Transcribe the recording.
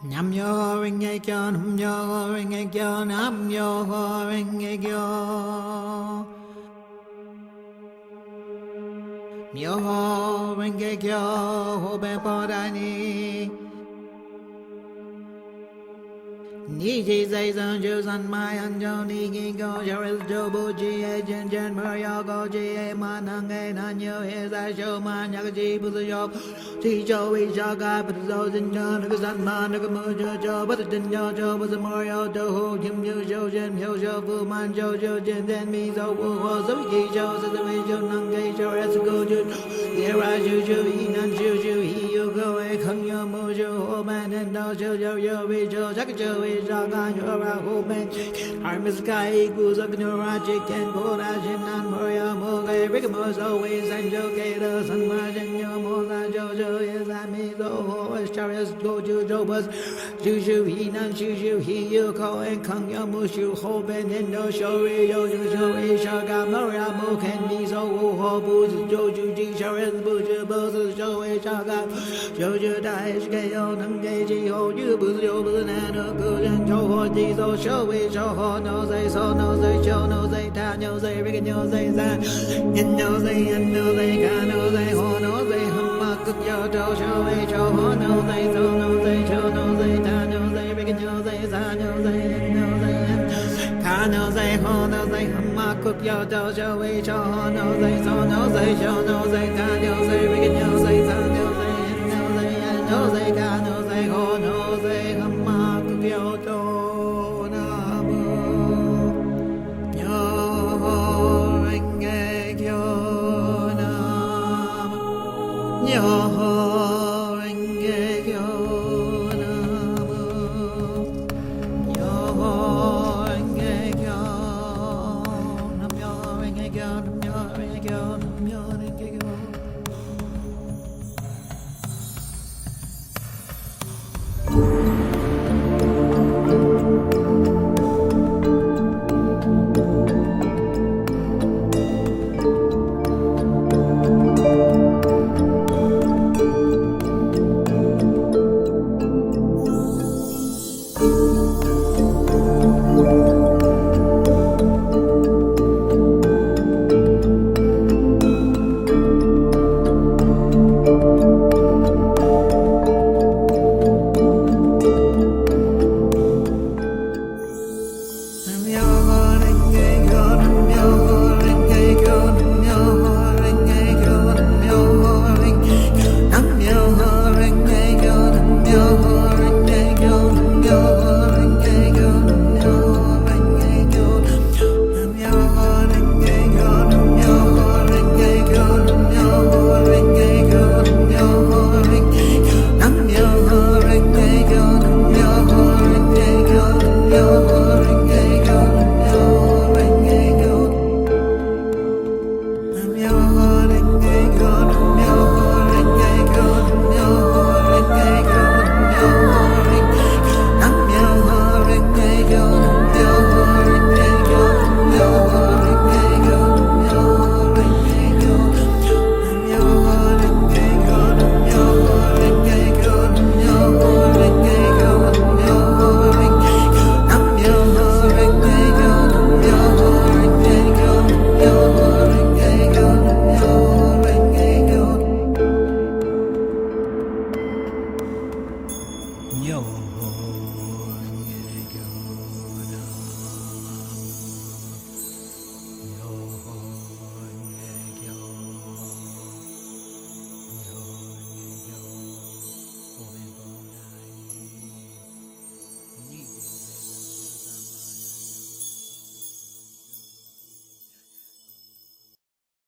Nam Myoho Renge Kyo, Nam Myoho Renge Kyo, Nam Myoho Renge Kyo. Myoho Renge Kyo, Hobe Podani. Niji Zay Zan Ju San Mai An Jo Ni Gi Go Jaris Jo Bu Ji E Jin Jin Muryo Go Ji E Man Hang E Nan Yo He Zai Shou Man Yak Ji Bu Su Yo Ji Jo Vi Sha Gai Bu Zo Jin Jo Nuk San Man Nuk Mu Jo Jo Bu Jin Jo Jo Bu Su Muryo Do Hu Jim Yu Shou Jin Hyo Shou Fu Man Jo Jo Jin Den Mi Zo Wu Ho Zo Ji Shou Sa Sa Vi Jo Nang Ge Shou Es Go Ju Ye Ra Ju Ju Yi Nan Ju Ju Hi Yu Go E Kung Yo Mu Ju Ho Man Den Do Shou Yo Yo Vi Jo Shak Jo Vi Shaga Yora Hoben Armis Kai Guzak Nuraji Ken Kodajin Nan Moria Moge Rikamos always and Jokeda San Marjan Yomola Jojo Yezami Zo Charias Goju Jobas Juju Hinan Juju Hi Yuko and Kung Yamushu Hoben Indo Shori Yoju Shori Shaga Moria Moken Mizo Ho Buz Joju Ji Charias Buju Buzz Shoi Shaga Joju Daish Gayo Nangeji Ho Yubu Yobu Nano Gujan Joho Ji So Shoi Shoho No Zay So No Zay Show No Zay Ta No Zay Rick No Zay Zan Yin No Zay Yin No Zay Ka No Zay Ho No Zay Humma Kuk Yo Do Shoi Shoho No Zay So No Zay Show No Zay Ta No Zay Rick No Zay Za No Zay Yin No Zay Ka No Zay Ho No Zay Humma Kuk Yo Do Shoi Shoho No Zay So No Zay Show No Zay Ta No Zay Rick No Zay Za No Zay Yin No Zay Yin No Zay Ka No Zay Ho No Zay Humma Kuk Yo Do Myoho Renge Kyo Nam Myoho Renge Kyo Nam Myoho Renge Kyo Nam